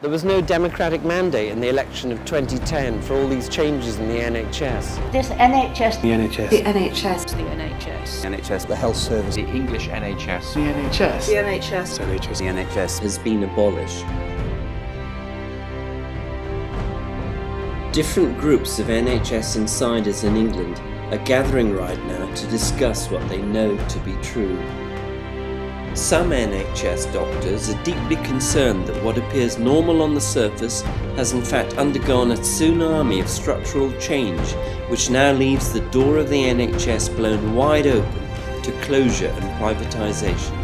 There was no democratic mandate in the election of 2010 for all these changes in the NHS. This NHS. The NHS. The NHS. The NHS. The NHS. The health service. The English NHS. The NHS. The NHS. The NHS. The NHS has been abolished. Different groups of NHS insiders in England are gathering right now to discuss what they know to be true. Some NHS doctors are deeply concerned that what appears normal on the surface has in fact undergone a tsunami of structural change, which now leaves the door of the NHS blown wide open to closure and privatisation.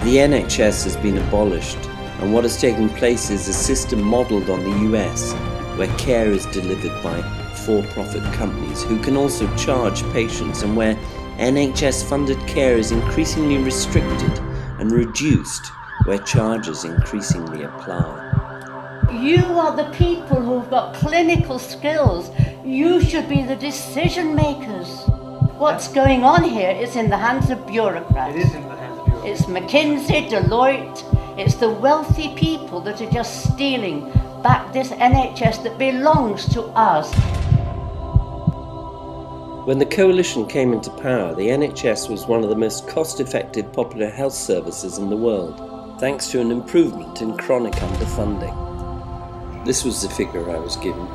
The NHS has been abolished, and what has taken place is a system modelled on the US, where care is delivered by for-profit companies who can also charge patients, and where NHS-funded care is increasingly restricted and reduced where charges increasingly apply. You are the people who've got clinical skills. You should be the decision makers. What's going on here is in the hands of bureaucrats. It is in the hands of bureaucrats. It's McKinsey, Deloitte, it's the wealthy people that are just stealing back this NHS that belongs to us. When the coalition came into power, the NHS was one of the most cost-effective popular health services in the world, thanks to an improvement in chronic underfunding. This was the figure I was given.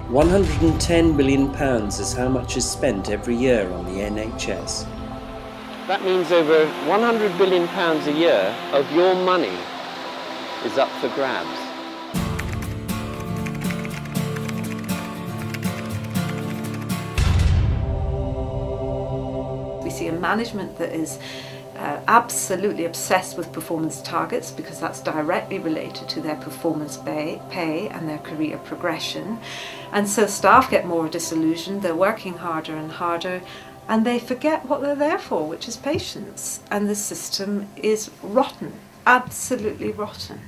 £110 billion is how much is spent every year on the NHS. That means over £100 billion a year of your money is up for grabs. We see a management that is absolutely obsessed with performance targets, because that's directly related to their performance pay and their career progression. And so staff get more disillusioned, they're working harder and harder, and they forget what they're there for, which is patients. And the system is rotten, absolutely rotten.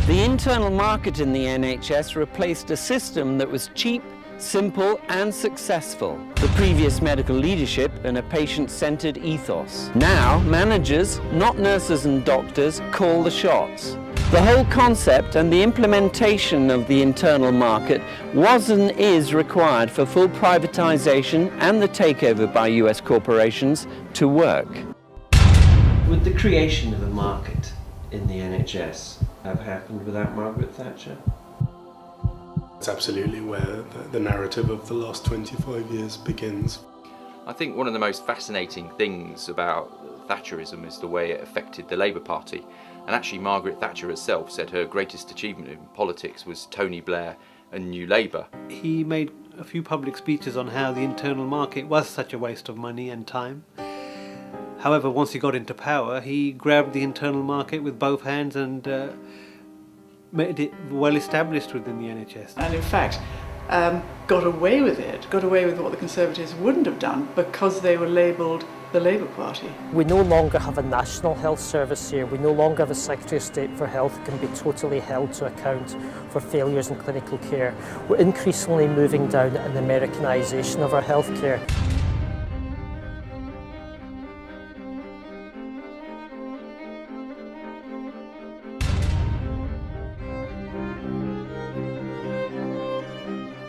The internal market in the NHS replaced a system that was cheap, simple and successful. The previous medical leadership and a patient-centred ethos. Now, managers, not nurses and doctors, call the shots. The whole concept and the implementation of the internal market was and is required for full privatisation and the takeover by US corporations to work. Would the creation of a market in the NHS have happened without Margaret Thatcher? It's absolutely where the narrative of the last 25 years begins. I think one of the most fascinating things about Thatcherism is the way it affected the Labour Party. And actually Margaret Thatcher herself said her greatest achievement in politics was Tony Blair and New Labour. He made a few public speeches on how the internal market was such a waste of money and time. However, once he got into power, he grabbed the internal market with both hands and made it well established within the NHS. And in fact, got away with what the Conservatives wouldn't have done, because they were labelled the Labour Party. We no longer have a national health service here. We no longer have a Secretary of State for Health who can be totally held to account for failures in clinical care. We're increasingly moving down an Americanisation of our health care.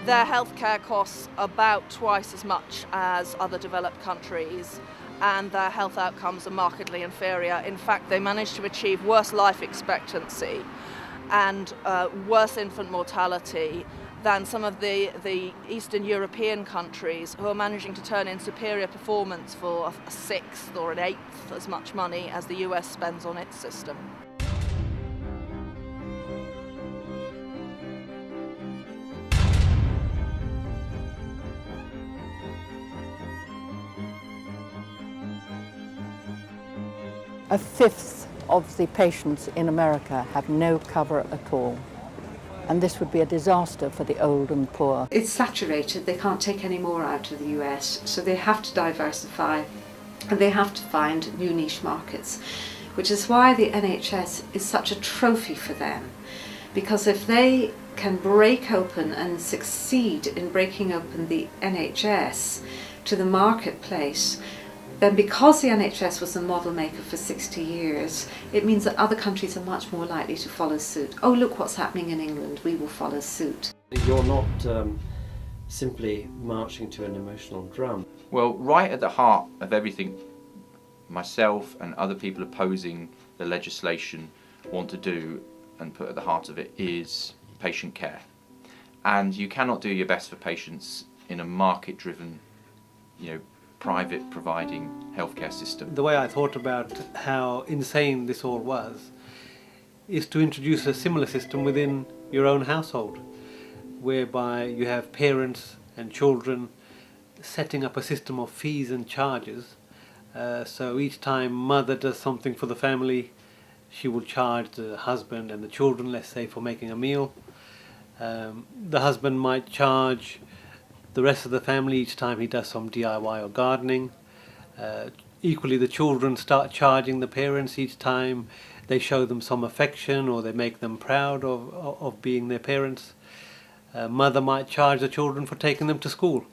Their healthcare costs about twice as much as other developed countries, and their health outcomes are markedly inferior. In fact, they manage to achieve worse life expectancy and worse infant mortality than some of the Eastern European countries, who are managing to turn in superior performance for a sixth or an eighth as much money as the US spends on its system. A fifth of the patients in America have no cover at all. And this would be a disaster for the old and poor. It's saturated, they can't take any more out of the US, so they have to diversify and they have to find new niche markets, which is why the NHS is such a trophy for them. Because if they can break open and succeed in breaking open the NHS to the marketplace, then because the NHS was a model maker for 60 years, it means that other countries are much more likely to follow suit. Oh, look what's happening in England, we will follow suit. You're not simply marching to an emotional drum. Well, right at the heart of everything myself and other people opposing the legislation want to do and put at the heart of it is patient care. And you cannot do your best for patients in a market-driven, private providing healthcare system. The way I thought about how insane this all was is to introduce a similar system within your own household, whereby you have parents and children setting up a system of fees and charges. So each time mother does something for the family, she will charge the husband and the children, let's say, for making a meal. The husband might charge the rest of the family each time he does some DIY or gardening. Equally, the children start charging the parents each time they show them some affection or they make them proud of being their parents. Mother might charge the children for taking them to school.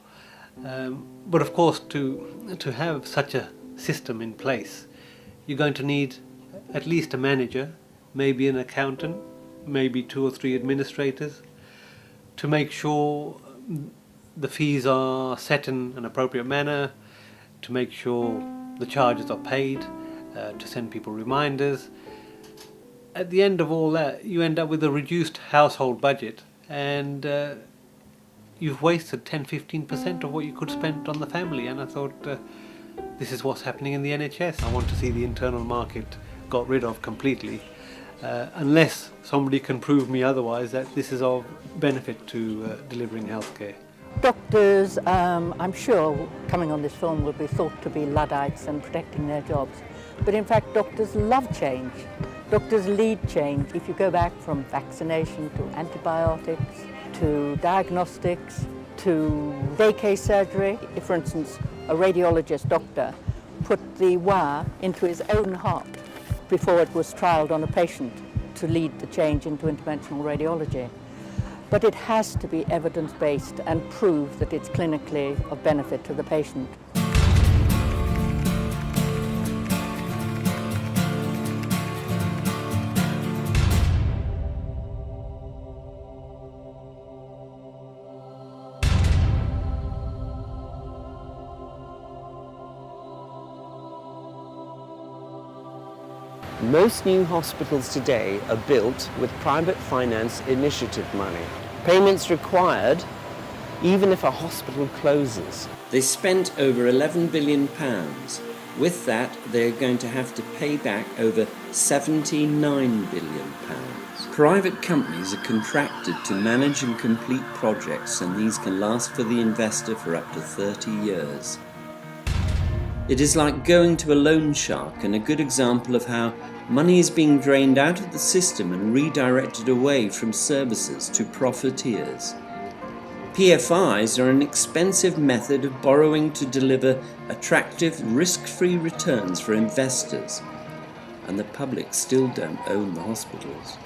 But of course, to have such a system in place, you're going to need at least a manager, maybe an accountant, maybe 2 or 3 administrators, to make sure the fees are set in an appropriate manner, to make sure the charges are paid, to send people reminders. At the end of all that, you end up with a reduced household budget, and you've wasted 10-15% of what you could spend on the family. And I thought, this is what's happening in the NHS. I want to see the internal market got rid of completely, unless somebody can prove me otherwise that this is of benefit to delivering healthcare. Doctors, I'm sure, coming on this film will be thought to be Luddites and protecting their jobs. But in fact, doctors love change. Doctors lead change. If you go back from vaccination to antibiotics, to diagnostics, to vacay surgery. If, for instance, a radiologist doctor put the wire into his own heart before it was trialled on a patient to lead the change into interventional radiology. But it has to be evidence-based and prove that it's clinically of benefit to the patient. Most new hospitals today are built with private finance initiative money. Payments required even if a hospital closes. They spent over £11 billion. With that, they're going to have to pay back over £79 billion. Private companies are contracted to manage and complete projects, and these can last for the investor for up to 30 years. It is like going to a loan shark, and a good example of how money is being drained out of the system and redirected away from services to profiteers. PFIs are an expensive method of borrowing to deliver attractive, risk-free returns for investors, and the public still don't own the hospitals.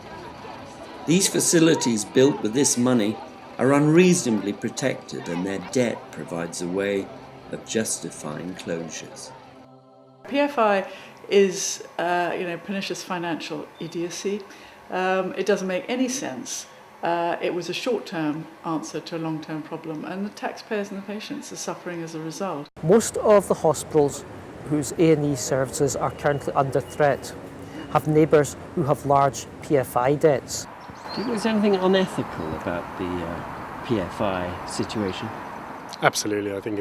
These facilities built with this money are unreasonably protected, and their debt provides a way of justifying closures. PFI is, pernicious financial idiocy. It doesn't make any sense. It was a short-term answer to a long-term problem, and the taxpayers and the patients are suffering as a result. Most of the hospitals whose A&E services are currently under threat have neighbours who have large PFI debts. Do you think there's anything unethical about the PFI situation? Absolutely, I think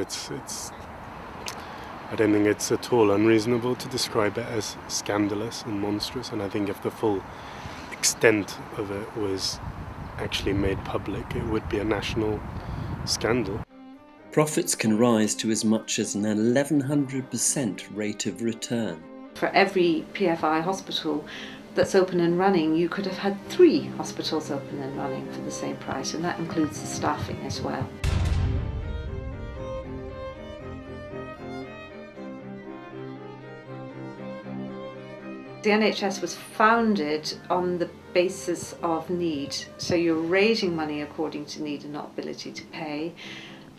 I don't think it's at all unreasonable to describe it as scandalous and monstrous, and I think if the full extent of it was actually made public, it would be a national scandal. Profits can rise to as much as an 1100% rate of return. For every PFI hospital that's open and running, you could have had 3 hospitals open and running for the same price, and that includes the staffing as well. The NHS was founded on the basis of need, so you're raising money according to need and not ability to pay,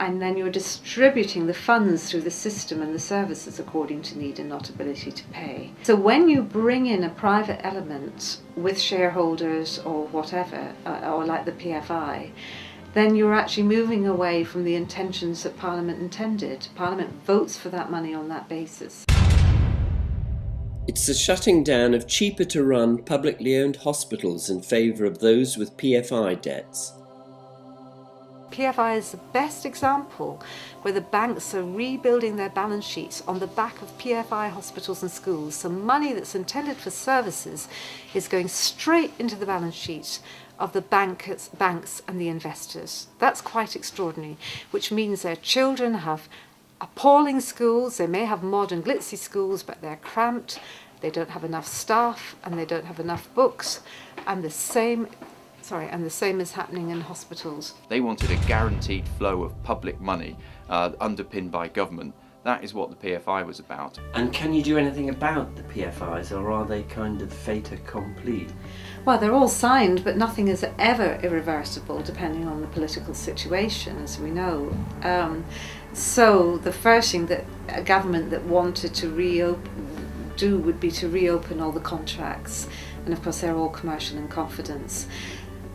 and then you're distributing the funds through the system and the services according to need and not ability to pay. So when you bring in a private element with shareholders or whatever, or like the PFI, then you're actually moving away from the intentions that Parliament intended. Parliament votes for that money on that basis. It's the shutting down of cheaper to run publicly owned hospitals in favour of those with PFI debts. PFI is the best example where the banks are rebuilding their balance sheets on the back of PFI hospitals and schools. So money that's intended for services is going straight into the balance sheet of the banks and the investors. That's quite extraordinary, which means their children have appalling schools. They may have modern glitzy schools, but they're cramped, they don't have enough staff, and they don't have enough books, and the same is happening in hospitals. They wanted a guaranteed flow of public money underpinned by government. That is what the PFI was about. And can you do anything about the PFIs, or are they kind of fait accompli? Well, they're all signed, but nothing is ever irreversible depending on the political situation, as we know. So the first thing that a government that wanted to do would be to reopen all the contracts. And of course they're all commercial in confidence.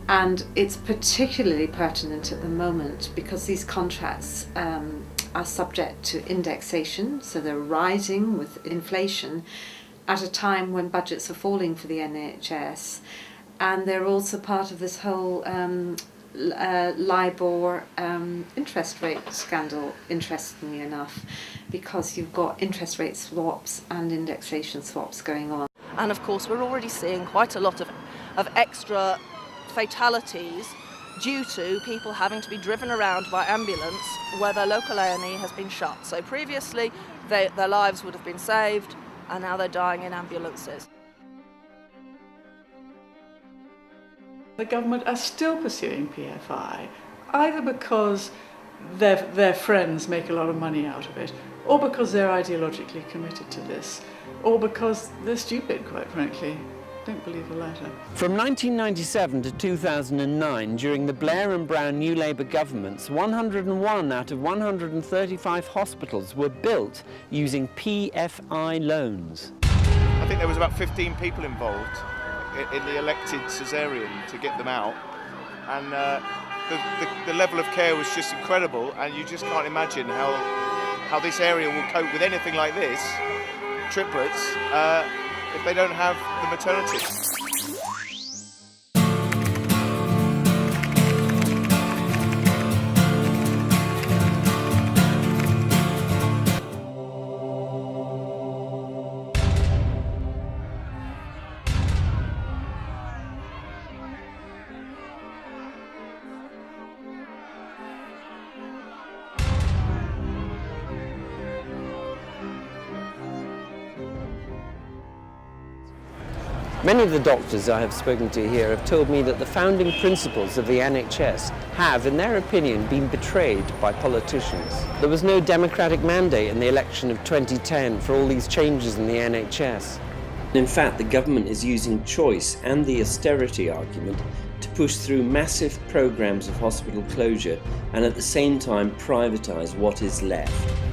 And it's particularly pertinent at the moment because these contracts are subject to indexation, so they're rising with inflation at a time when budgets are falling for the NHS, and they're also part of this whole LIBOR interest rate scandal, interestingly enough, because you've got interest rate swaps and indexation swaps going on. And of course we're already seeing quite a lot of extra fatalities due to people having to be driven around by ambulance where their local A&E has been shut. So previously their lives would have been saved, and now they're dying in ambulances. The government are still pursuing PFI, either because their friends make a lot of money out of it, or because they're ideologically committed to this, or because they're stupid, quite frankly. Don't believe the latter. From 1997 to 2009, during the Blair and Brown New Labour governments, 101 out of 135 hospitals were built using PFI loans. I think there was about 15 people involved in the elected caesarean to get them out, and the level of care was just incredible, and you just can't imagine how this area will cope with anything like this, triplets, if they don't have the maternity. Many of the doctors I have spoken to here have told me that the founding principles of the NHS have, in their opinion, been betrayed by politicians. There was no democratic mandate in the election of 2010 for all these changes in the NHS. In fact, the government is using choice and the austerity argument to push through massive programmes of hospital closure and at the same time privatise what is left.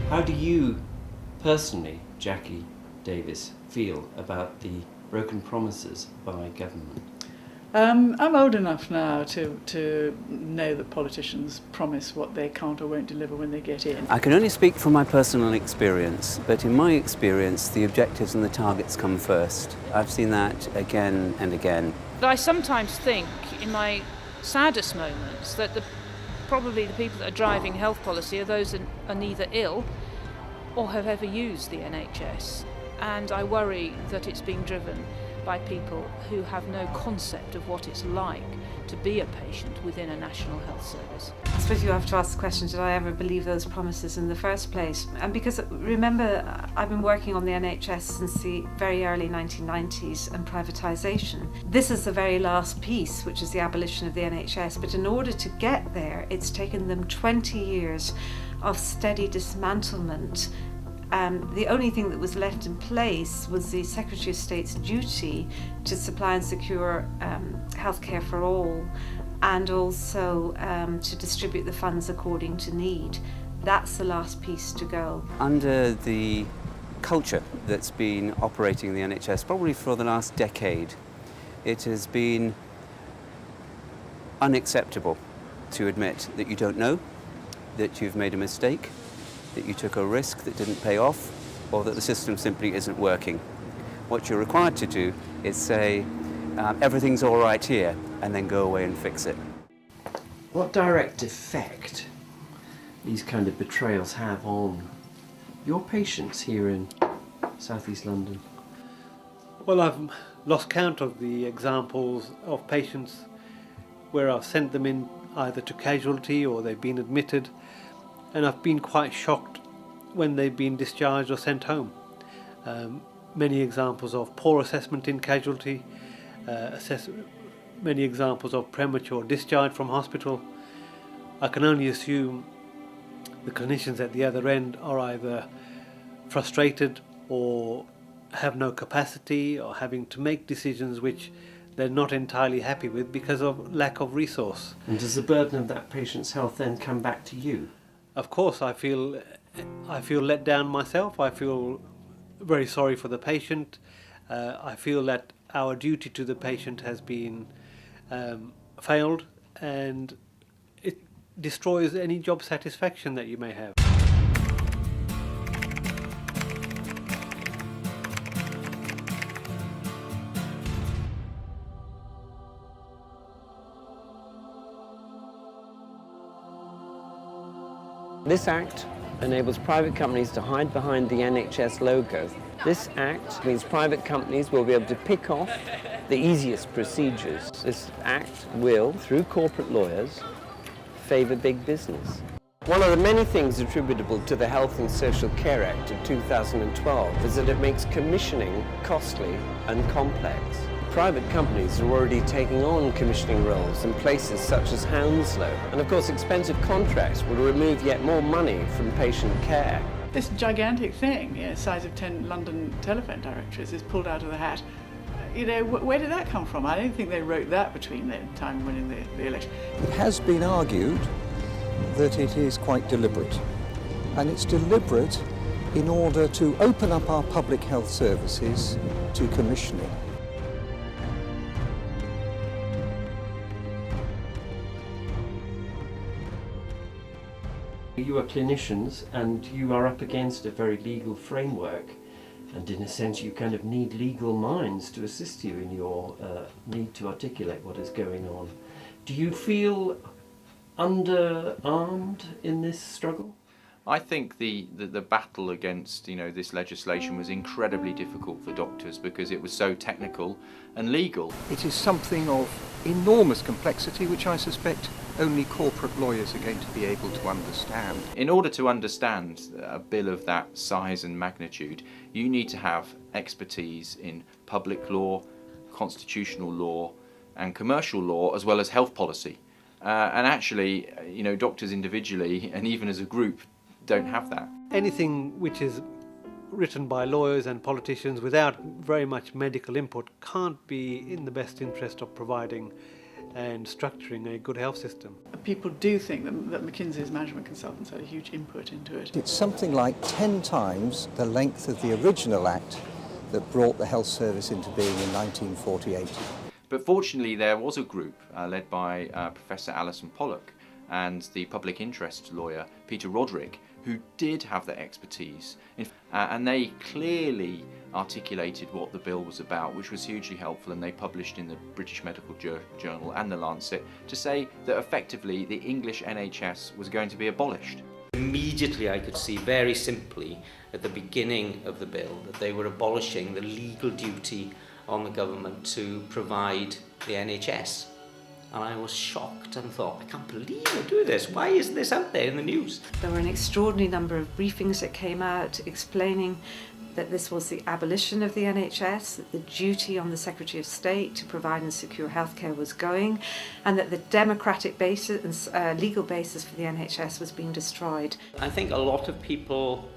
How do you personally, Jackie Davis, feel about the broken promises by government? I'm old enough now to know that politicians promise what they can't or won't deliver when they get in. I can only speak from my personal experience, but in my experience the objectives and the targets come first. I've seen that again and again. But I sometimes think in my saddest moments that probably the people that are driving health policy are those that are neither ill or have ever used the NHS. And I worry that it's being driven by people who have no concept of what it's like to be a patient within a national health service. I suppose you have to ask the question, did I ever believe those promises in the first place? And because, remember, I've been working on the NHS since the very early 1990s and privatisation. This is the very last piece, which is the abolition of the NHS, but in order to get there, it's taken them 20 years of steady dismantlement. The only thing that was left in place was the Secretary of State's duty to supply and secure healthcare for all and also to distribute the funds according to need. That's the last piece to go. Under the culture that's been operating in the NHS probably for the last decade, it has been unacceptable to admit that you don't know, that you've made a mistake, that you took a risk that didn't pay off, or that the system simply isn't working. What you're required to do is say, everything's all right here, and then go away and fix it. What direct effect these kind of betrayals have on your patients here in South East London? Well, I've lost count of the examples of patients where I've sent them in either to casualty or they've been admitted, and I've been quite shocked when they've been discharged or sent home. Many examples of poor assessment in casualty, many examples of premature discharge from hospital. I can only assume the clinicians at the other end are either frustrated or have no capacity, or having to make decisions which they're not entirely happy with because of lack of resource. And does the burden of that patient's health then come back to you? Of course, I feel let down myself. I feel very sorry for the patient. I feel that our duty to the patient has been failed, and it destroys any job satisfaction that you may have. This Act enables private companies to hide behind the NHS logo. This Act means private companies will be able to pick off the easiest procedures. This Act will, through corporate lawyers, favour big business. One of the many things attributable to the Health and Social Care Act of 2012 is that it makes commissioning costly and complex. Private companies are already taking on commissioning roles in places such as Hounslow. And of course, expensive contracts will remove yet more money from patient care. This gigantic thing, size of 10 London telephone directories, is pulled out of the hat. Where did that come from? I don't think they wrote that between the time of winning the election. It has been argued that it is quite deliberate. And it's deliberate in order to open up our public health services to commissioning. You are clinicians and you are up against a very legal framework, and in a sense you kind of need legal minds to assist you in your need to articulate what is going on. Do you feel underarmed in this struggle? I think the battle against this legislation was incredibly difficult for doctors because it was so technical and legal. It is something of enormous complexity which I suspect only corporate lawyers are going to be able to understand. In order to understand a bill of that size and magnitude, you need to have expertise in public law, constitutional law and commercial law, as well as health policy. And actually, doctors individually and even as a group don't have that. Anything which is written by lawyers and politicians without very much medical input can't be in the best interest of providing and structuring a good health system. People do think that McKinsey's management consultants had a huge input into it. It's something like 10 times the length of the original Act that brought the health service into being in 1948. But fortunately there was a group led by Professor Alison Pollock and the public interest lawyer Peter Roderick, who did have that expertise, and they clearly articulated what the bill was about, which was hugely helpful, and they published in the British Medical Journal and the Lancet to say that effectively the English NHS was going to be abolished. Immediately I could see very simply at the beginning of the bill that they were abolishing the legal duty on the government to provide the NHS. And I was shocked and thought, I can't believe they're doing this. Why isn't this out there in the news? There were an extraordinary number of briefings that came out explaining that this was the abolition of the NHS, that the duty on the Secretary of State to provide and secure healthcare was going, and that the democratic basis and legal basis for the NHS was being destroyed. I think a lot of people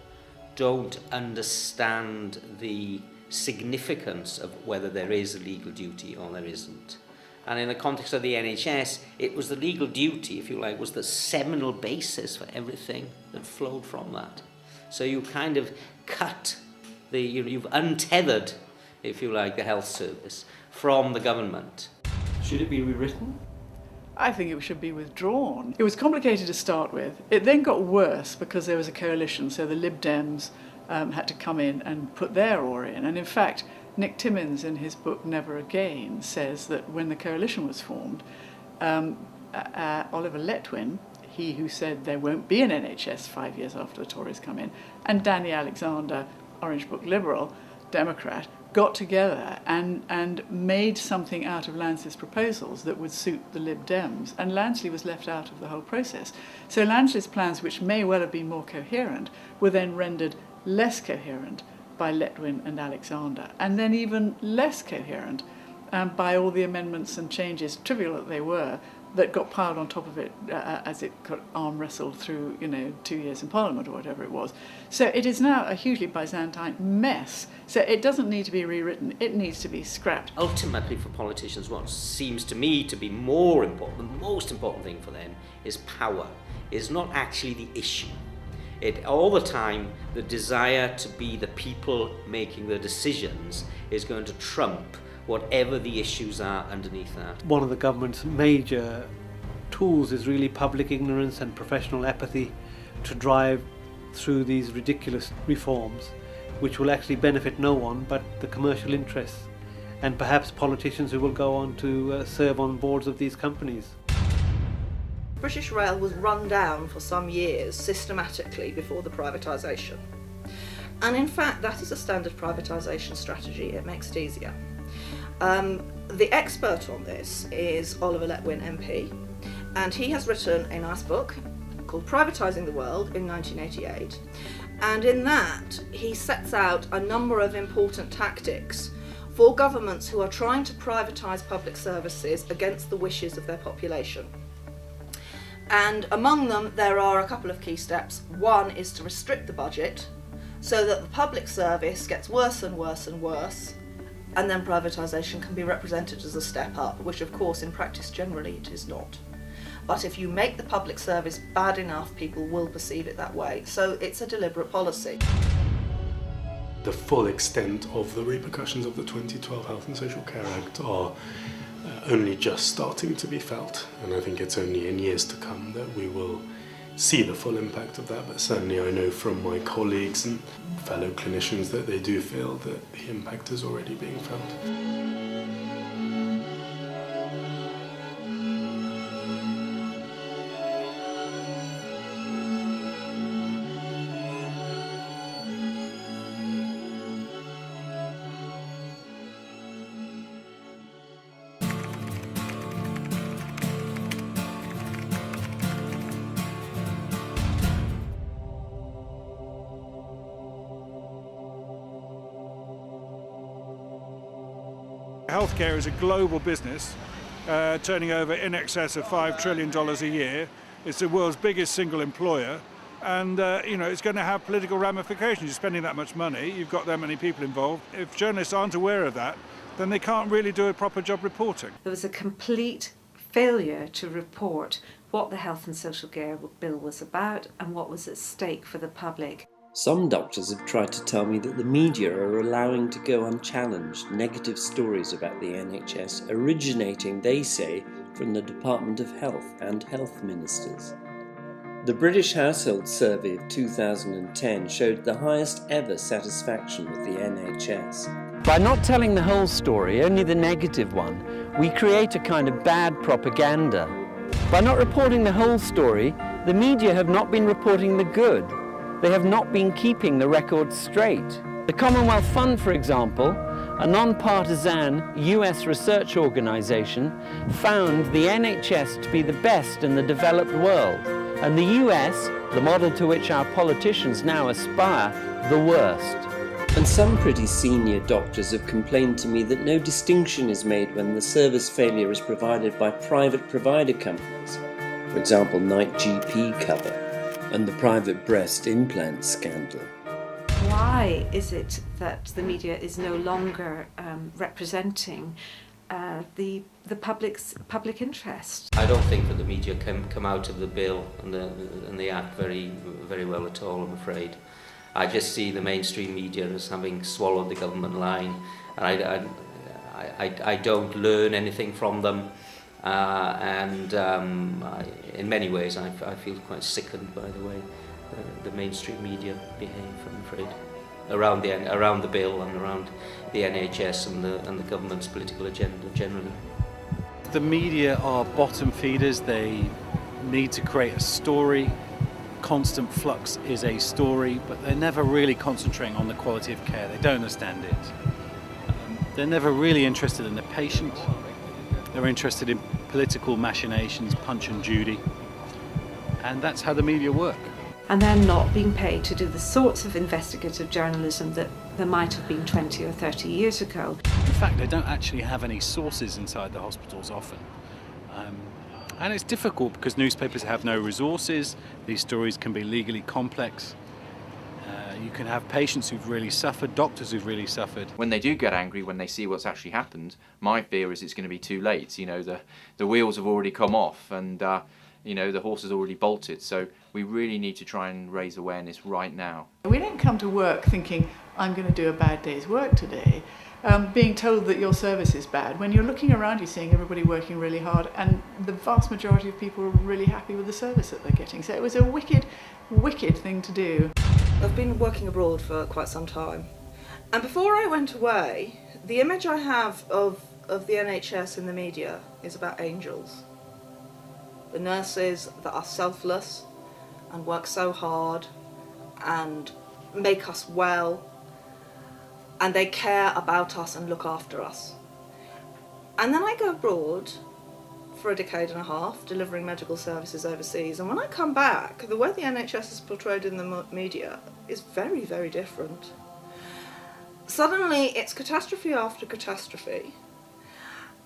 don't understand the significance of whether there is a legal duty or there isn't. And in the context of the NHS, it was the legal duty, if you like, was the seminal basis for everything that flowed from that. So you kind of cut you've untethered, if you like, the health service from the government. Should it be rewritten? I think it should be withdrawn. It was complicated to start with. It then got worse because there was a coalition, so the Lib Dems had to come in and put their oar in. And in fact, Nick Timmins, in his book Never Again, says that when the coalition was formed, Oliver Letwin, he who said there won't be an NHS 5 years after the Tories come in, and Danny Alexander, Orange Book Liberal, Democrat, got together and made something out of Lansley's proposals that would suit the Lib Dems, and Lansley was left out of the whole process. So Lansley's plans, which may well have been more coherent, were then rendered less coherent by Letwin and Alexander, and then even less coherent by all the amendments and changes, trivial that they were, that got piled on top of it as it got arm wrestled through, 2 years in Parliament or whatever it was. So it is now a hugely Byzantine mess. So it doesn't need to be rewritten, it needs to be scrapped. Ultimately for politicians, what seems to me to be more important, the most important thing for them is power, is not actually the issue. All the time, the desire to be the people making the decisions is going to trump whatever the issues are underneath that. One of the government's major tools is really public ignorance and professional apathy to drive through these ridiculous reforms, which will actually benefit no one but the commercial interests and perhaps politicians who will go on to serve on boards of these companies. British Rail was run down for some years systematically before the privatisation. And in fact, that is a standard privatisation strategy. It makes it easier. The expert on this is Oliver Letwin MP, and he has written a nice book called Privatising the World in 1988, and in that he sets out a number of important tactics for governments who are trying to privatise public services against the wishes of their population. And among them there are a couple of key steps. One is to restrict the budget so that the public service gets worse and worse and worse, and then privatisation can be represented as a step up, which of course in practice generally it is not. But if you make the public service bad enough, people will perceive it that way. So it's a deliberate policy. The full extent of the repercussions of the 2012 Health and Social Care Act are only just starting to be felt, and I think it's only in years to come that we will see the full impact of that, but certainly I know from my colleagues and fellow clinicians that they do feel that the impact is already being felt. Healthcare is a global business, turning over in excess of $5 trillion a year. It's the world's biggest single employer, and it's going to have political ramifications. You're spending that much money, you've got that many people involved. If journalists aren't aware of that, then they can't really do a proper job reporting. There was a complete failure to report what the Health and Social Care Bill was about and what was at stake for the public. Some doctors have tried to tell me that the media are allowing to go unchallenged negative stories about the NHS originating, they say, from the Department of Health and health ministers. The British Household Survey of 2010 showed the highest ever satisfaction with the NHS. By not telling the whole story, only the negative one, we create a kind of bad propaganda. By not reporting the whole story, the media have not been reporting the good. They have not been keeping the records straight. The Commonwealth Fund, for example, a non-partisan US research organisation, found the NHS to be the best in the developed world, and the US, the model to which our politicians now aspire, the worst. And some pretty senior doctors have complained to me that no distinction is made when the service failure is provided by private provider companies, for example, night GP cover and the private breast implant scandal. Why is it that the media is no longer representing the public interest. I don't think that the media can come out of the bill and they act very well at all, I'm afraid. I just see the mainstream media as having swallowed the government line, and I don't learn anything from them, in many ways I feel quite sickened by the way the mainstream media behave, I'm afraid, around the bill and around the NHS and the government's political agenda generally. The media are bottom feeders. They need to create a story. Constant flux is a story, but they're never really concentrating on the quality of care. They don't understand it. They're never really interested in the patient. They're interested in political machinations, Punch and Judy, and that's how the media work. And they're not being paid to do the sorts of investigative journalism that there might have been 20 or 30 years ago. In fact, they don't actually have any sources inside the hospitals often. And it's difficult because newspapers have no resources. These stories can be legally complex. You can have patients who've really suffered, doctors who've really suffered. When they do get angry, when they see what's actually happened, my fear is it's going to be too late. You know, the wheels have already come off and you know, the horse has already bolted. So we really need to try and raise awareness right now. We don't come to work thinking, I'm going to do a bad day's work today, being told that your service is bad. When you're looking around, you're seeing everybody working really hard, and the vast majority of people are really happy with the service that they're getting. So it was a wicked, wicked thing to do. I've been working abroad for quite some time, and before I went away, the image I have of the NHS in the media is about angels. The nurses that are selfless and work so hard and make us well, and they care about us and look after us. And then I go abroad for a decade and a half delivering medical services overseas, and when I come back, the way the NHS is portrayed in the media is very, very different. Suddenly it's catastrophe after catastrophe,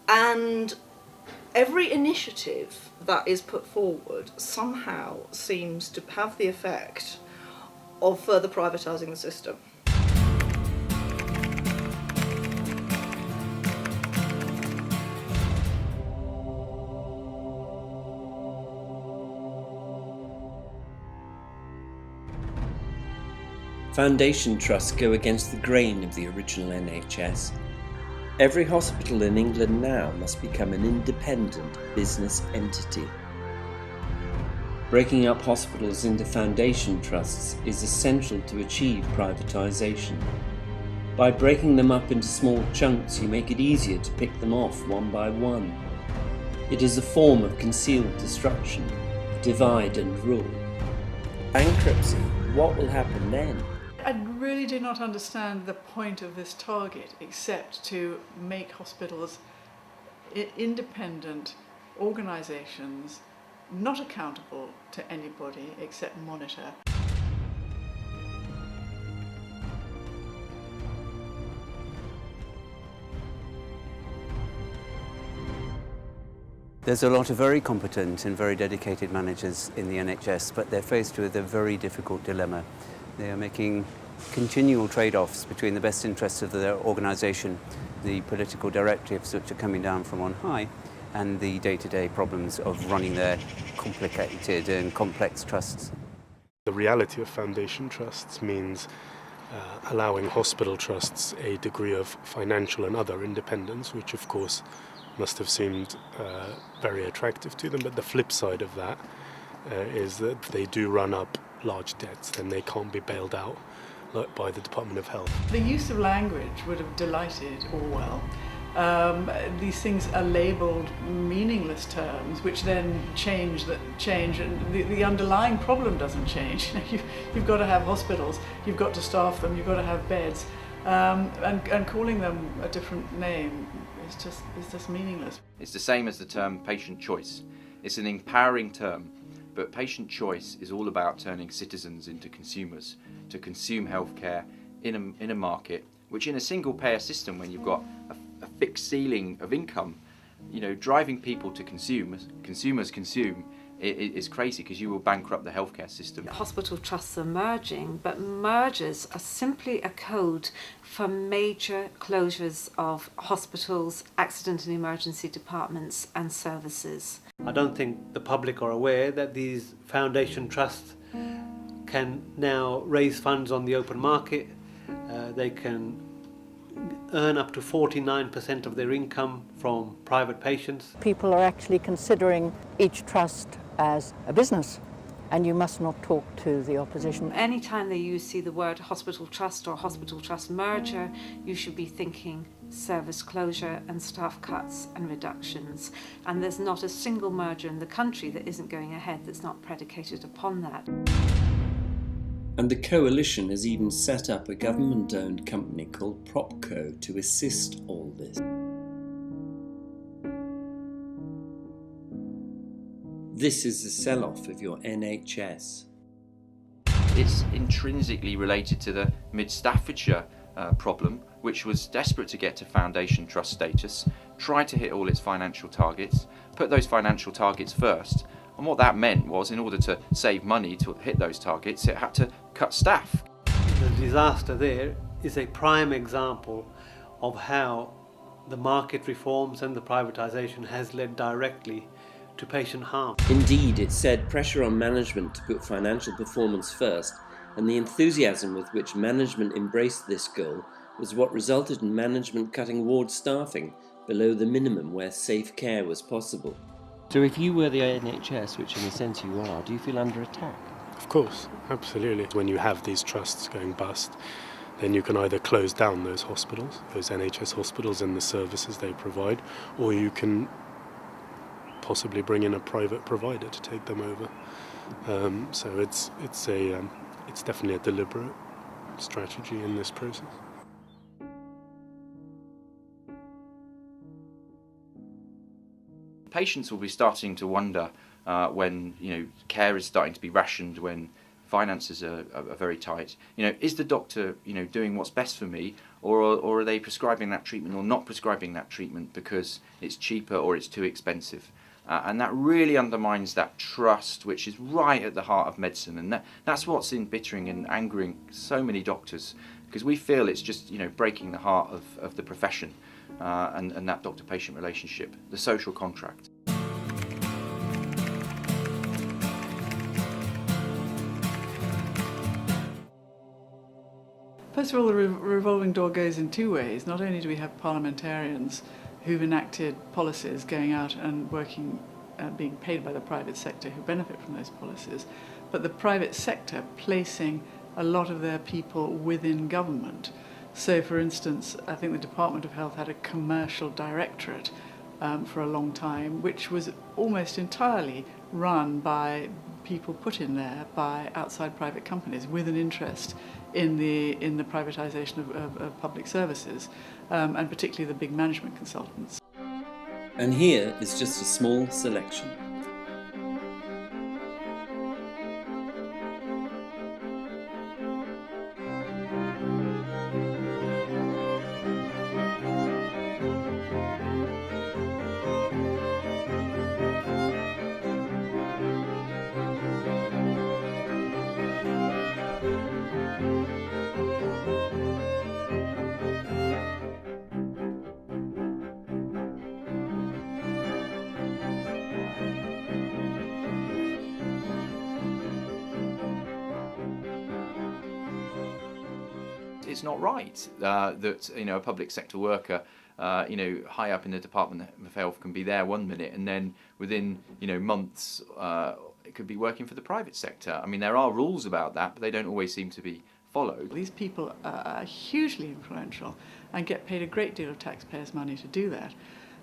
and every initiative that is put forward somehow seems to have the effect of further privatising the system. Foundation trusts go against the grain of the original NHS. Every hospital in England now must become an independent business entity. Breaking up hospitals into foundation trusts is essential to achieve privatisation. By breaking them up into small chunks, you make it easier to pick them off one by one. It is a form of concealed destruction. Divide and rule. Bankruptcy, what will happen then? I really do not understand the point of this target except to make hospitals independent organisations, not accountable to anybody except monitor. There's a lot of very competent and very dedicated managers in the NHS, but they're faced with a very difficult dilemma. They are making continual trade-offs between the best interests of their organisation, the political directives which are coming down from on high, and the day-to-day problems of running their complicated and complex trusts. The reality of foundation trusts means allowing hospital trusts a degree of financial and other independence, which of course must have seemed very attractive to them. But the flip side of that is that they do run up large debts, and they can't be bailed out by the Department of Health. The use of language would have delighted Orwell. These things are labelled meaningless terms, which then change, and the underlying problem doesn't change. You've got to have hospitals, you've got to staff them, you've got to have beds, and calling them a different name is just meaningless. It's the same as the term patient choice. It's an empowering term, but patient choice is all about turning citizens into consumers, to consume healthcare in a market, which in a single payer system, when you've got a fixed ceiling of income, you know, driving people to consume, consumers consume, is crazy, because you will bankrupt the healthcare system. Hospital trusts are merging, but mergers are simply a code for major closures of hospitals, accident and emergency departments and services. I don't think the public are aware that these foundation trusts can now raise funds on the open market. They can earn up to 49% of their income from private patients. People are actually considering each trust as a business, and you must not talk to the opposition. Anytime that you see the word hospital trust or hospital trust merger, you should be thinking service closure and staff cuts and reductions. And there's not a single merger in the country that isn't going ahead that's not predicated upon that. And the coalition has even set up a government-owned company called PropCo to assist all this. This is the sell-off of your NHS. It's intrinsically related to the Mid-Staffordshire problem, which was desperate to get to foundation trust status, tried to hit all its financial targets, put those financial targets first, and what that meant was, in order to save money to hit those targets, it had to cut staff. The disaster there is a prime example of how the market reforms and the privatisation has led directly to patient harm. Indeed, it said pressure on management to put financial performance first, and the enthusiasm with which management embraced this goal was what resulted in management cutting ward staffing below the minimum where safe care was possible. So if you were the NHS, which in a sense you are, do you feel under attack? Of course, absolutely. When you have these trusts going bust, then you can either close down those hospitals, those NHS hospitals and the services they provide, or you can possibly bring in a private provider to take them over. So it's definitely a deliberate strategy in this process. Patients will be starting to wonder when care is starting to be rationed, when finances are very tight. Is the doctor doing what's best for me, or are they prescribing that treatment or not prescribing that treatment because it's cheaper or it's too expensive? And that really undermines that trust, which is right at the heart of medicine, and that's what's embittering and angering so many doctors, because we feel it's just breaking the heart of the profession and that doctor-patient relationship, the social contract. First of all, the revolving door goes in two ways. Not only do we have parliamentarians who've enacted policies going out and working, being paid by the private sector who benefit from those policies, but the private sector placing a lot of their people within government. So, for instance, I think the Department of Health had a commercial directorate for a long time, which was almost entirely run by people put in there by outside private companies with an interest in the privatisation of public services, and particularly the big management consultants. And here is just a small selection. It's not right that a public sector worker high up in the Department of Health can be there one minute and then within months it could be working for the private sector. I mean, there are rules about that, but they don't always seem to be followed. These people are hugely influential and get paid a great deal of taxpayers' money to do that.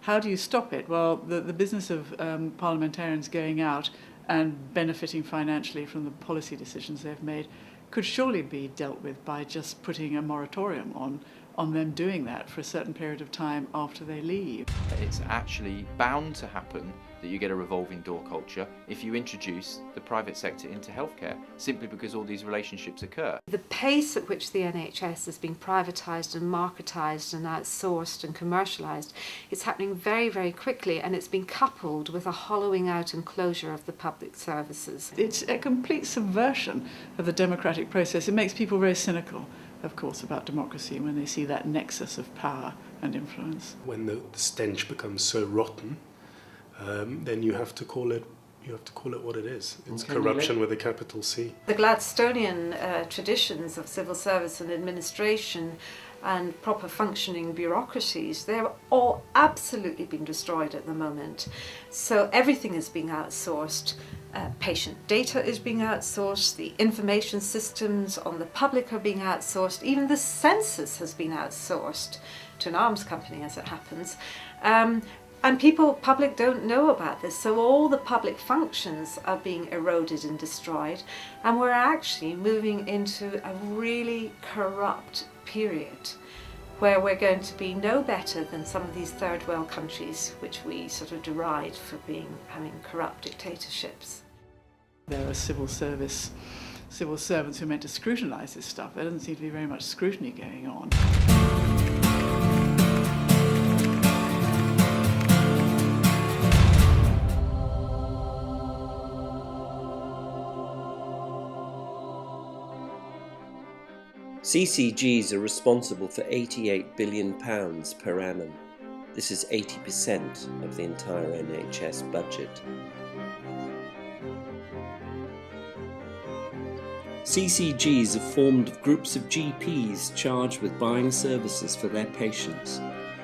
How do you stop it? Well, the business of parliamentarians going out and benefiting financially from the policy decisions they've made could surely be dealt with by just putting a moratorium on them doing that for a certain period of time after they leave. It's actually bound to happen that you get a revolving door culture if you introduce the private sector into healthcare, simply because all these relationships occur. The pace at which the NHS is being privatised and marketised and outsourced and commercialised is happening very, very quickly, and it's been coupled with a hollowing out and closure of the public services. It's a complete subversion of the democratic process. It makes people very cynical, of course, about democracy when they see that nexus of power and influence. When the stench becomes so rotten, then you have to call it what it is. It's corruption with a capital C. The Gladstonian traditions of civil service and administration and proper functioning bureaucracies, they're all absolutely being destroyed at the moment. So everything is being outsourced. Patient data is being outsourced, the information systems on the public are being outsourced, even the census has been outsourced to an arms company, as it happens. And public don't know about this, so all the public functions are being eroded and destroyed, and we're actually moving into a really corrupt period where we're going to be no better than some of these third world countries which we sort of deride for having corrupt dictatorships. There are civil servants who are meant to scrutinise this stuff. There doesn't seem to be very much scrutiny going on. CCGs are responsible for £88 billion per annum. This is 80% of the entire NHS budget. CCGs are formed of groups of GPs charged with buying services for their patients.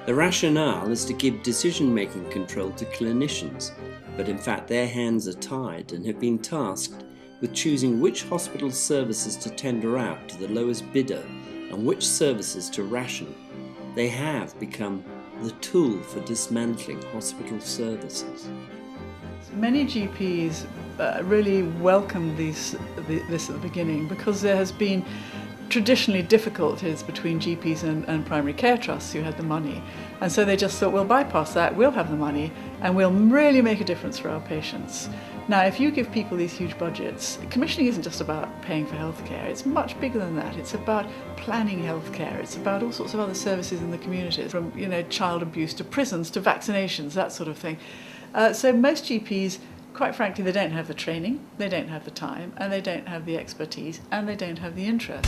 The rationale is to give decision-making control to clinicians, but in fact their hands are tied and have been tasked with choosing which hospital services to tender out to the lowest bidder and which services to ration. They have become the tool for dismantling hospital services. Many GPs really welcomed this at the beginning because there has been traditionally difficulties between GPs and primary care trusts who had the money. And so they just thought, we'll bypass that, we'll have the money, and we'll really make a difference for our patients. Now, if you give people these huge budgets, commissioning isn't just about paying for healthcare, it's much bigger than that. It's about planning healthcare, it's about all sorts of other services in the communities, from child abuse to prisons to vaccinations, that sort of thing. So most GPs, quite frankly, they don't have the training, they don't have the time, and they don't have the expertise, and they don't have the interest.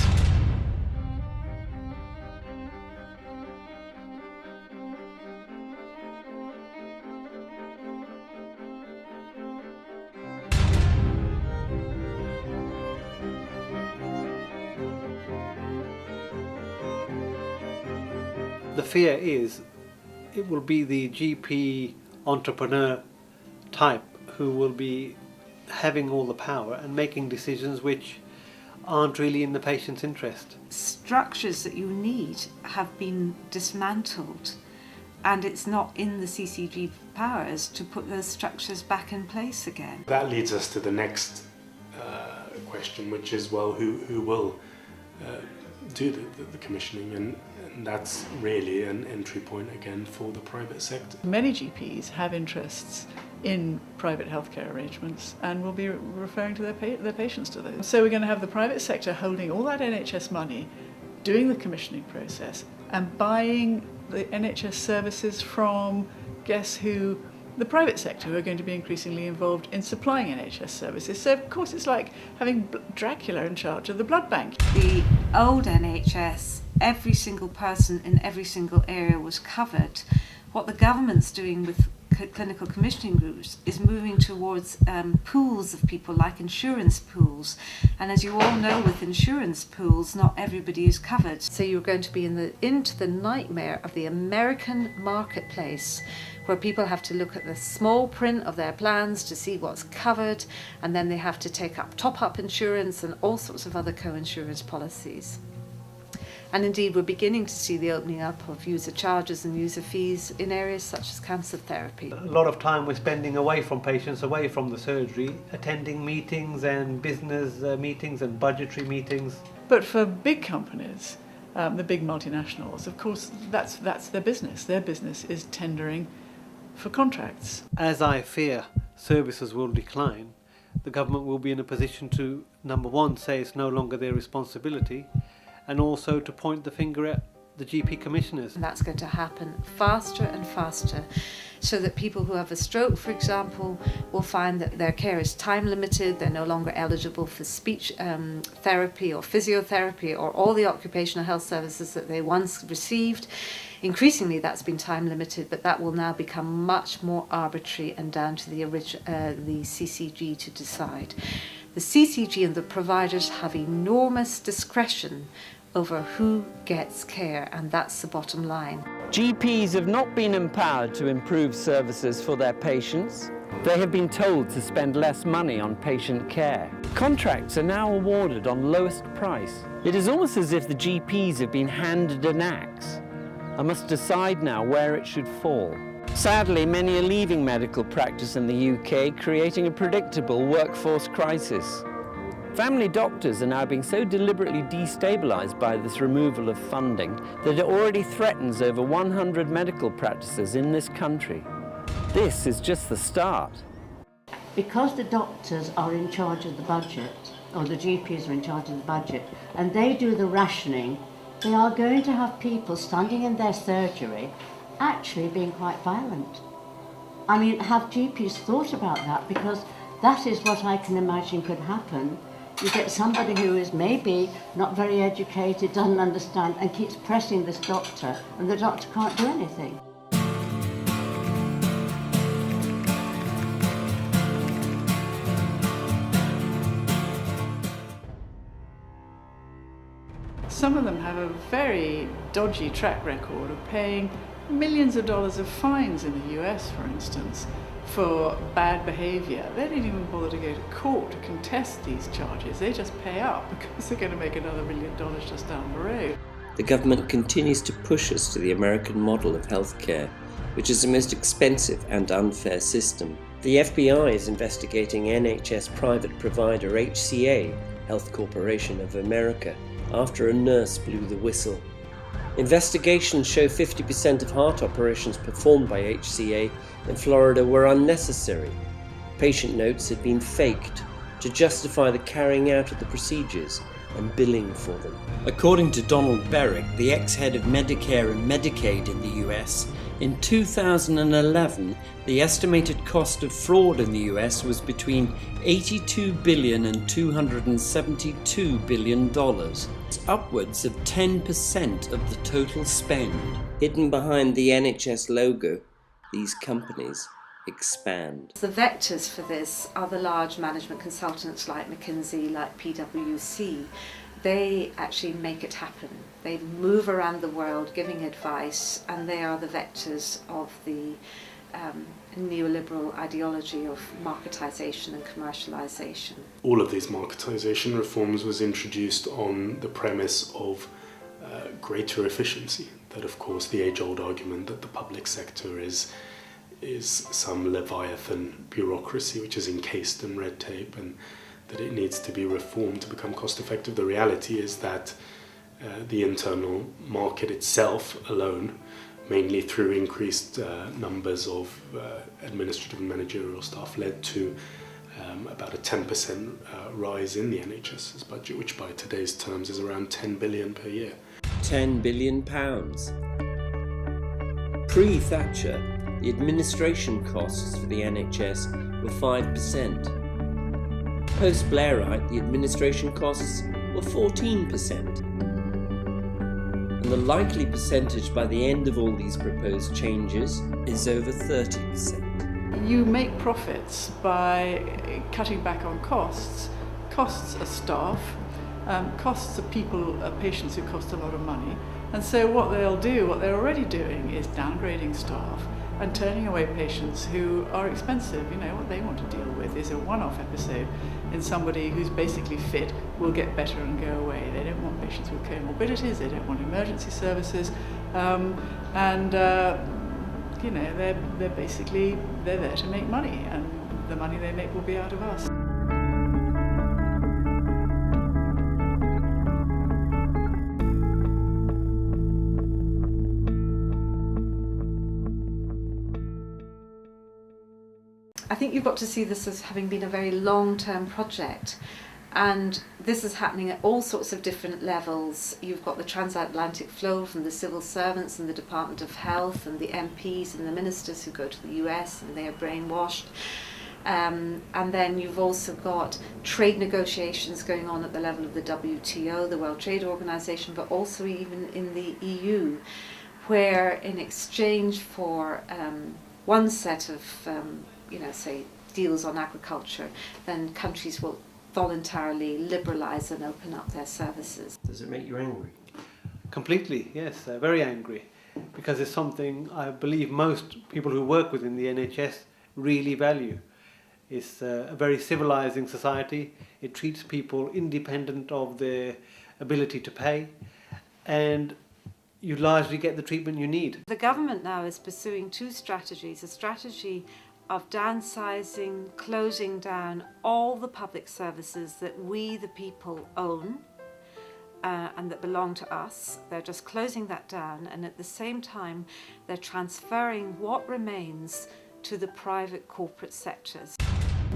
The fear is it will be the GP entrepreneur type who will be having all the power and making decisions which aren't really in the patient's interest. Structures that you need have been dismantled, and it's not in the CCG powers to put those structures back in place again. That leads us to the next question, which is, well, who will do the commissioning, and that's really an entry point again for the private sector. Many GPs have interests in private healthcare arrangements and will be referring to their patients to those. So we're going to have the private sector holding all that NHS money, doing the commissioning process and buying the NHS services from, guess who? The private sector, who are going to be increasingly involved in supplying NHS services. So of course it's like having Dracula in charge of the blood bank. The old NHS, every single person in every single area was covered. What the government's doing with clinical commissioning groups is moving towards pools of people, like insurance pools. And as you all know, with insurance pools, not everybody is covered. So you're going to be into the nightmare of the American marketplace, where people have to look at the small print of their plans to see what's covered, and then they have to take up top-up insurance and all sorts of other co-insurance policies. And indeed, we're beginning to see the opening up of user charges and user fees in areas such as cancer therapy. A lot of time we're spending away from patients, away from the surgery, attending meetings and business meetings and budgetary meetings. But for big companies, the big multinationals, of course, that's their business. Their business is tendering for contracts. As I fear services will decline, the government will be in a position to, number one, say it's no longer their responsibility, and also to point the finger at the GP commissioners. And that's going to happen faster and faster, so that people who have a stroke, for example, will find that their care is time limited, they're no longer eligible for speech therapy or physiotherapy or all the occupational health services that they once received. Increasingly that's been time limited, but that will now become much more arbitrary and down to the CCG to decide. The CCG and the providers have enormous discretion over who gets care, and that's the bottom line. GPs have not been empowered to improve services for their patients. They have been told to spend less money on patient care. Contracts are now awarded on lowest price. It is almost as if the GPs have been handed an axe and must decide now where it should fall. Sadly, many are leaving medical practice in the UK, creating a predictable workforce crisis. Family doctors are now being so deliberately destabilised by this removal of funding that it already threatens over 100 medical practices in this country. This is just the start. Because the doctors are in charge of the budget, or the GPs are in charge of the budget, and they do the rationing, they are going to have people standing in their surgery actually being quite violent. I mean, have GPs thought about that? Because that is what I can imagine could happen. You get somebody who is maybe not very educated, doesn't understand, and keeps pressing this doctor, and the doctor can't do anything. Some of them have a very dodgy track record of paying millions of dollars of fines in the US, for instance, for bad behaviour. They don't even bother to go to court to contest these charges. They just pay up because they're going to make another $1 million just down the road. The government continues to push us to the American model of healthcare, which is the most expensive and unfair system. The FBI is investigating NHS private provider HCA, Health Corporation of America, after a nurse blew the whistle. Investigations show 50% of heart operations performed by HCA in Florida were unnecessary. Patient notes had been faked to justify the carrying out of the procedures and billing for them. According to Donald Berwick, the ex-head of Medicare and Medicaid in the US, in 2011, the estimated cost of fraud in the US was between $82 billion and $272 billion. It's upwards of 10% of the total spend. Hidden behind the NHS logo, these companies expand. The vectors for this are the large management consultants like McKinsey, like PwC. They actually make it happen. They move around the world giving advice, and they are the vectors of the neoliberal ideology of marketisation and commercialisation. All of these marketisation reforms was introduced on the premise of greater efficiency. That, of course, the age-old argument that the public sector is some leviathan bureaucracy which is encased in red tape and that it needs to be reformed to become cost-effective. The reality is that the internal market itself alone, mainly through increased numbers of administrative and managerial staff, led to about a 10% rise in the NHS's budget, which by today's terms is around 10 billion per year. £10 billion. Pre-Thatcher, the administration costs for the NHS were 5%. Post-Blairite, the administration costs were 14%. And the likely percentage by the end of all these proposed changes is over 30%. You make profits by cutting back on costs. Costs are staff, costs are people, patients who cost a lot of money. And so what they'll do, what they're already doing, is downgrading staff and turning away patients who are expensive. You know, what they want to deal with is a one-off episode in somebody who's basically fit, will get better and go away. They don't want patients with comorbidities, they don't want emergency services, you know, they're basically, they're there to make money, and the money they make will be out of us. I think you've got to see this as having been a very long-term project. And this is happening at all sorts of different levels. You've got the transatlantic flow from the civil servants and the Department of Health and the MPs and the ministers who go to the US and they are brainwashed. And then you've also got trade negotiations going on at the level of the WTO, the World Trade Organization, but also even in the EU, where in exchange for one set of, say, deals on agriculture, then countries will voluntarily liberalise and open up their services. Does it make you angry? Completely, yes, very angry, because it's something I believe most people who work within the NHS really value. It's a very civilising society. It treats people independent of their ability to pay, and you largely get the treatment you need. The government now is pursuing two strategies, a strategy of downsizing, closing down all the public services that we, the people, own and that belong to us. They're just closing that down, and at the same time they're transferring what remains to the private corporate sectors.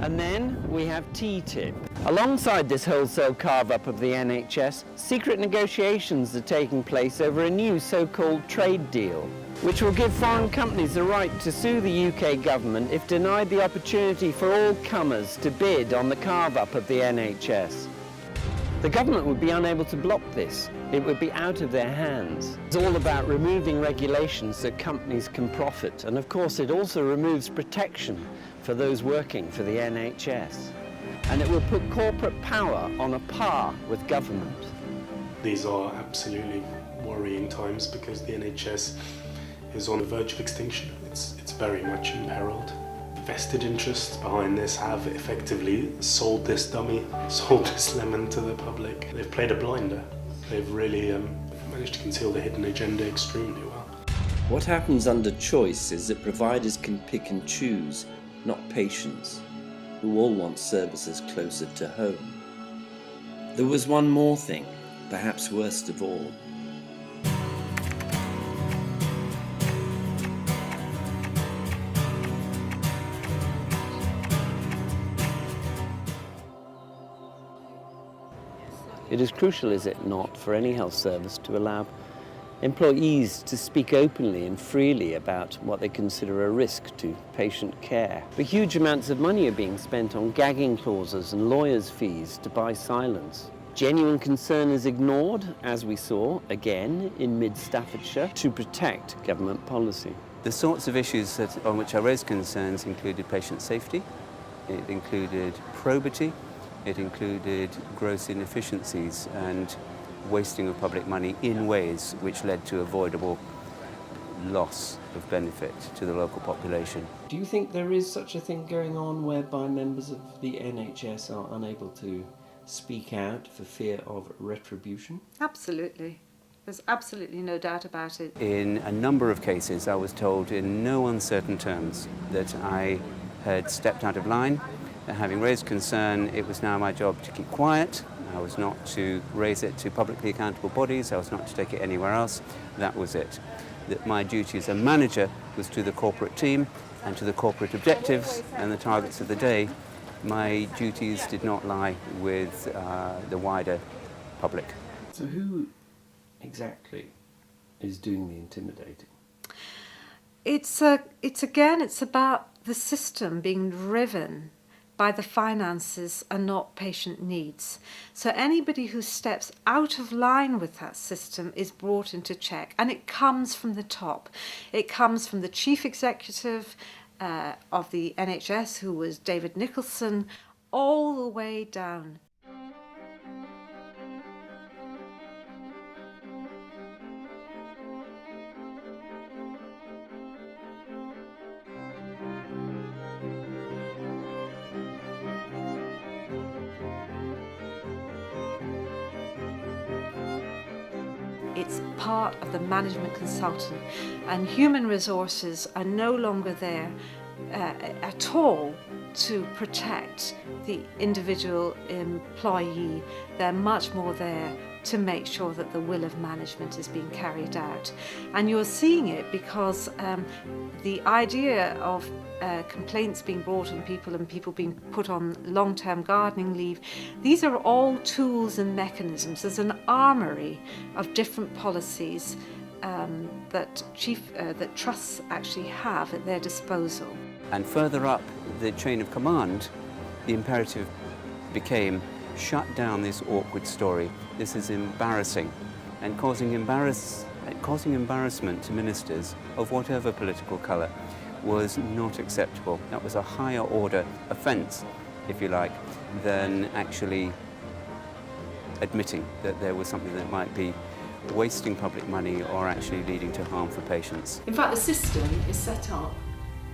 And then we have TTIP. Alongside this wholesale carve-up of the NHS, secret negotiations are taking place over a new so-called trade deal, which will give foreign companies the right to sue the UK government if denied the opportunity for all comers to bid on the carve-up of the NHS. The government would be unable to block this. It would be out of their hands. It's all about removing regulations so companies can profit, and of course it also removes protection for those working for the NHS. And it will put corporate power on a par with government. These are absolutely worrying times because the NHS is on the verge of extinction. It's very much imperiled. Vested interests behind this have effectively sold this dummy, sold this lemon to the public. They've played a blinder. They've really managed to conceal the hidden agenda extremely well. What happens under choice is that providers can pick and choose, not patients, who all want services closer to home. There was one more thing, perhaps worst of all. It is crucial, is it not, for any health service to allow employees to speak openly and freely about what they consider a risk to patient care. But huge amounts of money are being spent on gagging clauses and lawyers' fees to buy silence. Genuine concern is ignored, as we saw, again, in mid-Staffordshire, to protect government policy. The sorts of issues on which I raised concerns included patient safety, it included probity, it included gross inefficiencies and wasting of public money in ways which led to avoidable loss of benefit to the local population. Do you think there is such a thing going on whereby members of the NHS are unable to speak out for fear of retribution? Absolutely. There's absolutely no doubt about it. In a number of cases, I was told in no uncertain terms that I had stepped out of line. Having raised concern, it was now my job to keep quiet. I was not to raise it to publicly accountable bodies. I was not to take it anywhere else. That was it. That my duty as a manager was to the corporate team and to the corporate objectives and the targets of the day. My duties did not lie with the wider public. So who exactly is doing the intimidating? It's about the system being driven by the finances and not patient needs. So anybody who steps out of line with that system is brought into check, and it comes from the top. It comes from the chief executive of the NHS, who was David Nicholson, all the way down. It's part of the management consultant, and human resources are no longer there at all to protect the individual employee. They're much more there to make sure that the will of management is being carried out. And you're seeing it because the idea of complaints being brought on people and people being put on long-term gardening leave, these are all tools and mechanisms. There's an armoury of different policies that trusts actually have at their disposal. And further up the chain of command, the imperative became shut down this awkward story. This is embarrassing, and causing embarrassment to ministers of whatever political colour was not acceptable. That was a higher order offence, if you like, than actually admitting that there was something that might be wasting public money or actually leading to harm for patients. In fact, the system is set up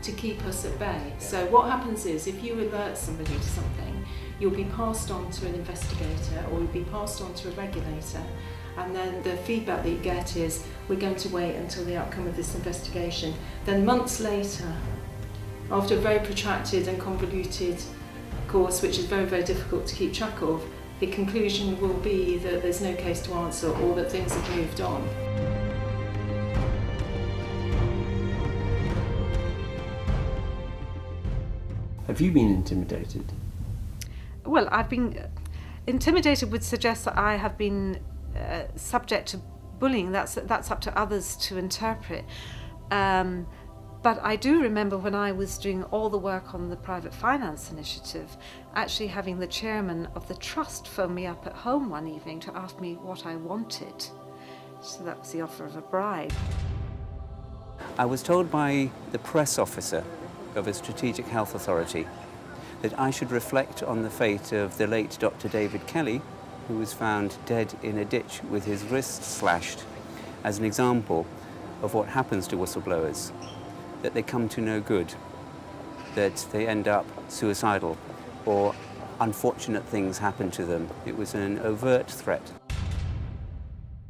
to keep us at bay. So what happens is, if you alert somebody to something, you'll be passed on to an investigator or you'll be passed on to a regulator, and then the feedback that you get is, we're going to wait until the outcome of this investigation. Then months later, after a very protracted and convoluted course, which is very, very difficult to keep track of, the conclusion will be that there's no case to answer or that things have moved on. Have you been intimidated? Well, I've been intimidated would suggest that I have been subject to bullying. That's up to others to interpret. But I do remember when I was doing all the work on the private finance initiative, actually having the chairman of the trust phone me up at home one evening to ask me what I wanted. So that was the offer of a bribe. I was told by the press officer of a strategic health authority that I should reflect on the fate of the late Dr. David Kelly, who was found dead in a ditch with his wrists slashed, as an example of what happens to whistleblowers, that they come to no good, that they end up suicidal, or unfortunate things happen to them. It was an overt threat.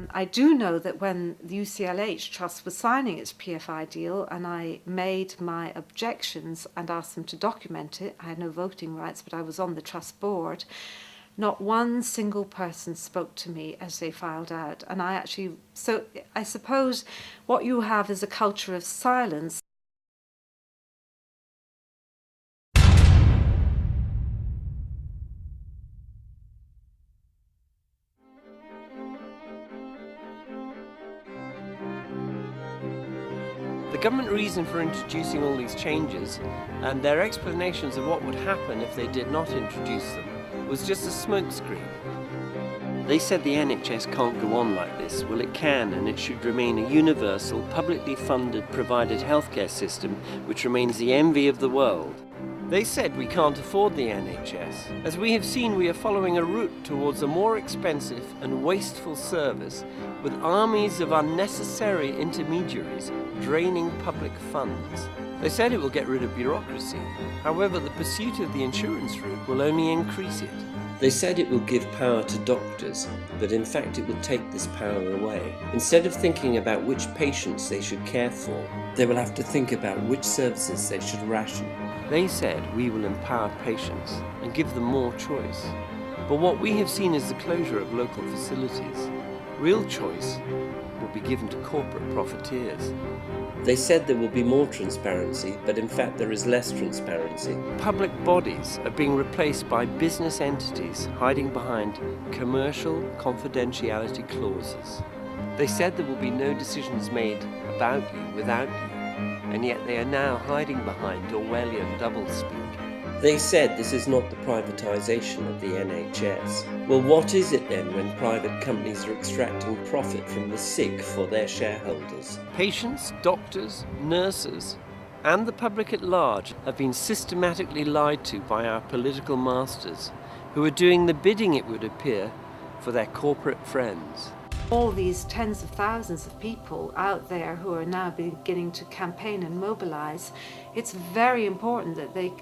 I do know that when the UCLH Trust was signing its PFI deal and I made my objections and asked them to document it, I had no voting rights, but I was on the trust board, not one single person spoke to me as they filed out. And I suppose what you have is a culture of silence. The government reason for introducing all these changes and their explanations of what would happen if they did not introduce them was just a smokescreen. They said the NHS can't go on like this. Well, it can, and it should remain a universal, publicly funded, provided healthcare system which remains the envy of the world. They said we can't afford the NHS. As we have seen, we are following a route towards a more expensive and wasteful service with armies of unnecessary intermediaries draining public funds. They said it will get rid of bureaucracy. However, the pursuit of the insurance route will only increase it. They said it will give power to doctors, but in fact it will take this power away. Instead of thinking about which patients they should care for, they will have to think about which services they should ration. They said we will empower patients and give them more choice. But what we have seen is the closure of local facilities. Real choice will be given to corporate profiteers. They said there will be more transparency, but in fact there is less transparency. Public bodies are being replaced by business entities hiding behind commercial confidentiality clauses. They said there will be no decisions made about you without you, and yet they are now hiding behind Orwellian doublespeak. They said this is not the privatisation of the NHS. Well, what is it then when private companies are extracting profit from the sick for their shareholders? Patients, doctors, nurses, and the public at large have been systematically lied to by our political masters, who are doing the bidding, it would appear, for their corporate friends. All these tens of thousands of people out there who are now beginning to campaign and mobilise, it's very important that they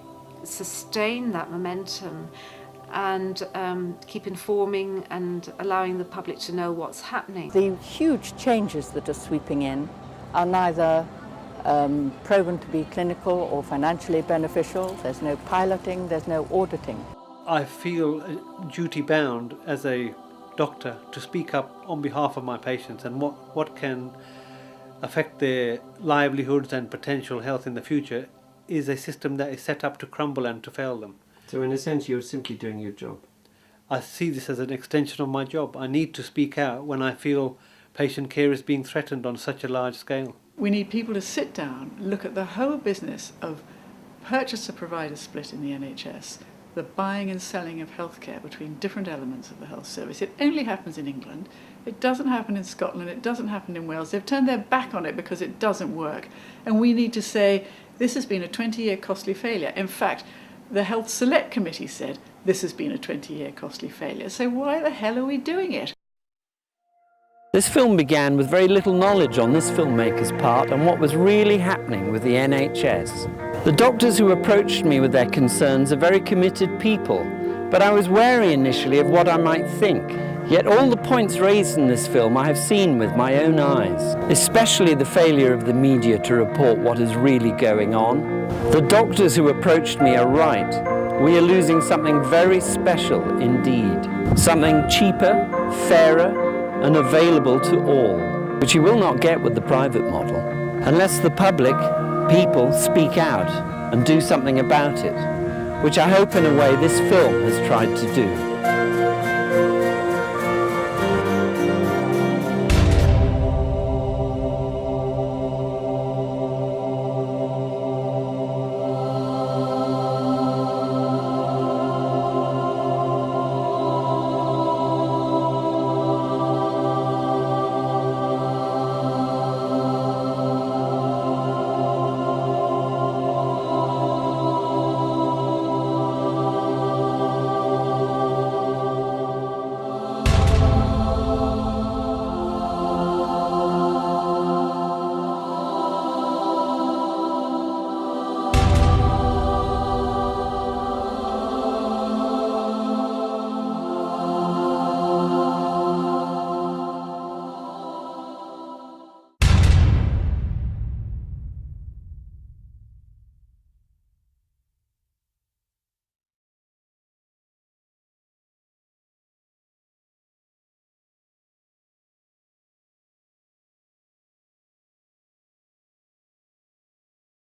sustain that momentum and keep informing and allowing the public to know what's happening. The huge changes that are sweeping in are neither proven to be clinical or financially beneficial. There's no piloting, there's no auditing. I feel duty bound as a doctor to speak up on behalf of my patients and what can affect their livelihoods and potential health in the future is a system that is set up to crumble and to fail them. So in a sense you're simply doing your job. I see this as an extension of my job. I need to speak out when I feel patient care is being threatened on such a large scale. We need people to sit down, look at the whole business of purchaser-provider split in the NHS, the buying and selling of healthcare between different elements of the health service. It only happens in England. It doesn't happen in Scotland. It doesn't happen in Wales. They've turned their back on it because it doesn't work. And we need to say, this has been a 20-year costly failure. In fact, the Health Select Committee said this has been a 20-year costly failure. So why the hell are we doing it? This film began with very little knowledge on this filmmaker's part and what was really happening with the NHS. The doctors who approached me with their concerns are very committed people, but I was wary initially of what I might think. Yet all the points raised in this film I have seen with my own eyes, especially the failure of the media to report what is really going on. The doctors who approached me are right. We are losing something very special indeed. Something cheaper, fairer, and available to all, which you will not get with the private model, unless the public, people, speak out and do something about it, which I hope in a way this film has tried to do.